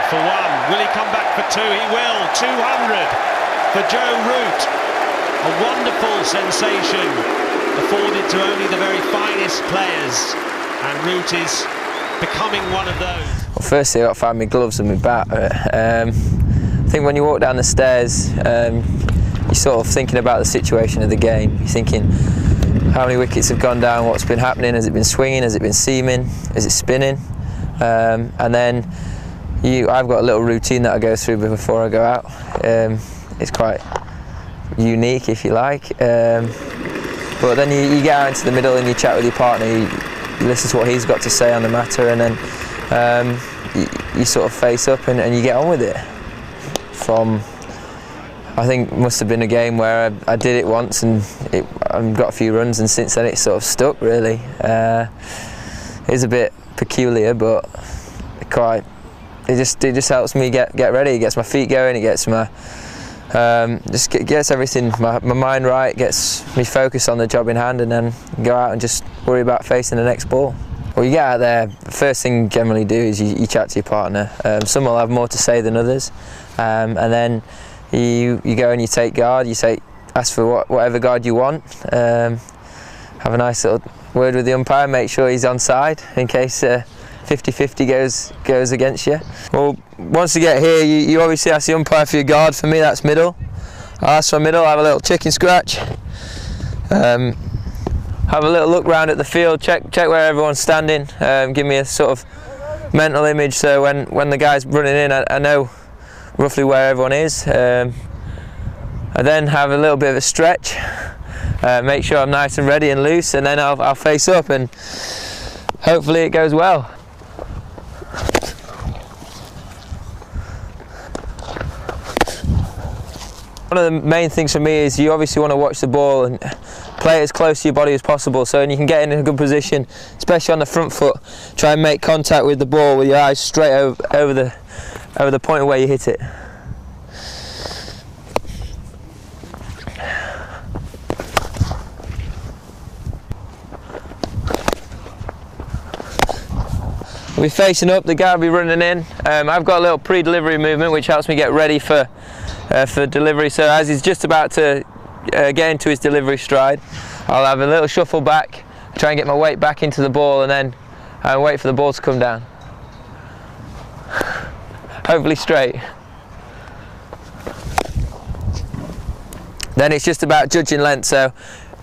for one. Will he come back for two? He will. 200 for Joe Root. A wonderful sensation afforded to only the very finest players, and Root is becoming one of those. Well, firstly, I've got to find my gloves and my bat. I think when you walk down the stairs, you're sort of thinking about the situation of the game. You're thinking, how many wickets have gone down, what's been happening, has it been swinging, has it been seaming, is it spinning? And then I've got a little routine that I go through before I go out. It's quite unique, if you like. But then you get out into the middle and you chat with your partner, you listen to what he's got to say on the matter, and then you sort of face up and you get on with it. From, I think it must have been a game where I did it once and I got a few runs, and since then it sort of stuck, really. It is a bit peculiar, but it just helps me get ready. It gets my feet going, it gets my gets everything, my mind right, gets me focused on the job in hand, and then go out and just worry about facing the next ball. Well, you get out there, the first thing you generally do is you chat to your partner. Some will have more to say than others, and then you go and you take guard. You ask for whatever guard you want. Have a nice little word with the umpire, make sure he's on side in case 50-50 goes against you. Well, once you get here, you obviously ask the umpire for your guard. For me, that's middle. I ask for middle, I have a little chicken scratch. Have a little look round at the field, check where everyone's standing, give me a sort of mental image, so when the guy's running in, I know roughly where everyone is. I then have a little bit of a stretch, make sure I'm nice and ready and loose, and then I'll face up, and hopefully it goes well. One of the main things for me is you obviously want to watch the ball and play it as close to your body as possible, so when you can get in a good position, especially on the front foot, try and make contact with the ball with your eyes straight over the point where you hit it. We'll be facing up, the guy will be running in. I've got a little pre-delivery movement which helps me get ready for delivery, so as he's just about to get into his delivery stride, I'll have a little shuffle back, try and get my weight back into the ball, and then wait for the ball to come down. Hopefully straight. Then it's just about judging length, so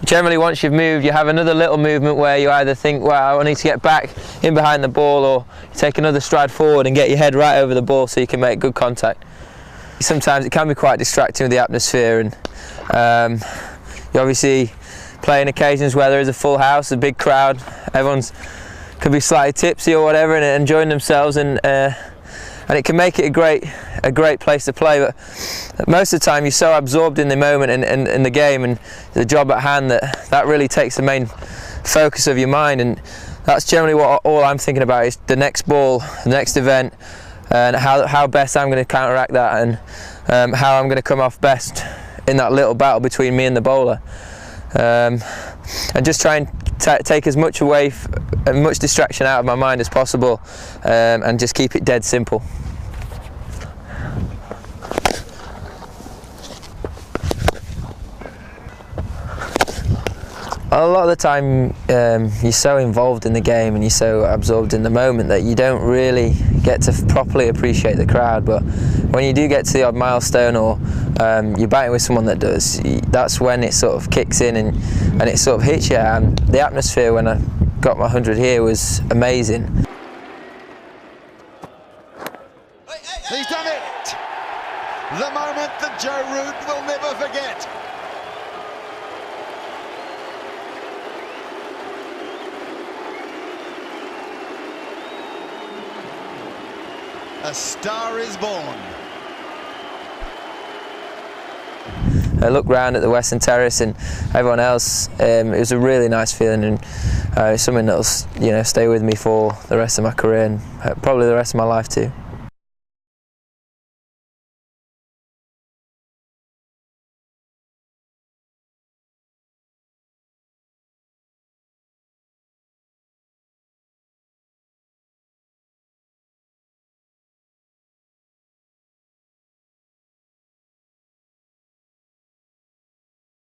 generally once you've moved, you have another little movement where you either think, well, I need to get back in behind the ball, or you take another stride forward and get your head right over the ball so you can make good contact. Sometimes it can be quite distracting with the atmosphere, and you obviously play in occasions where there is a full house, a big crowd, everyone's could be slightly tipsy or whatever and enjoying themselves, and it can make it a great place to play, but most of the time you're so absorbed in the moment and in the game and the job at hand that really takes the main focus of your mind, and that's generally what all I'm thinking about is the next ball, the next event, and how best I'm going to counteract that, and how I'm going to come off best in that little battle between me and the bowler, and just try and take as much much distraction out of my mind as possible, and just keep it dead simple. A lot of the time you're so involved in the game and you're so absorbed in the moment that you don't really get to properly appreciate the crowd, but when you do get to the odd milestone, or you're batting with someone that does, that's when it sort of kicks in and it sort of hits you. And the atmosphere when I got my 100 here was amazing. He's done it! The moment that Joe Root will never forget. A star is born. I looked round at the Western Terrace and everyone else. It was a really nice feeling, and it's something that'll stay with me for the rest of my career and probably the rest of my life too.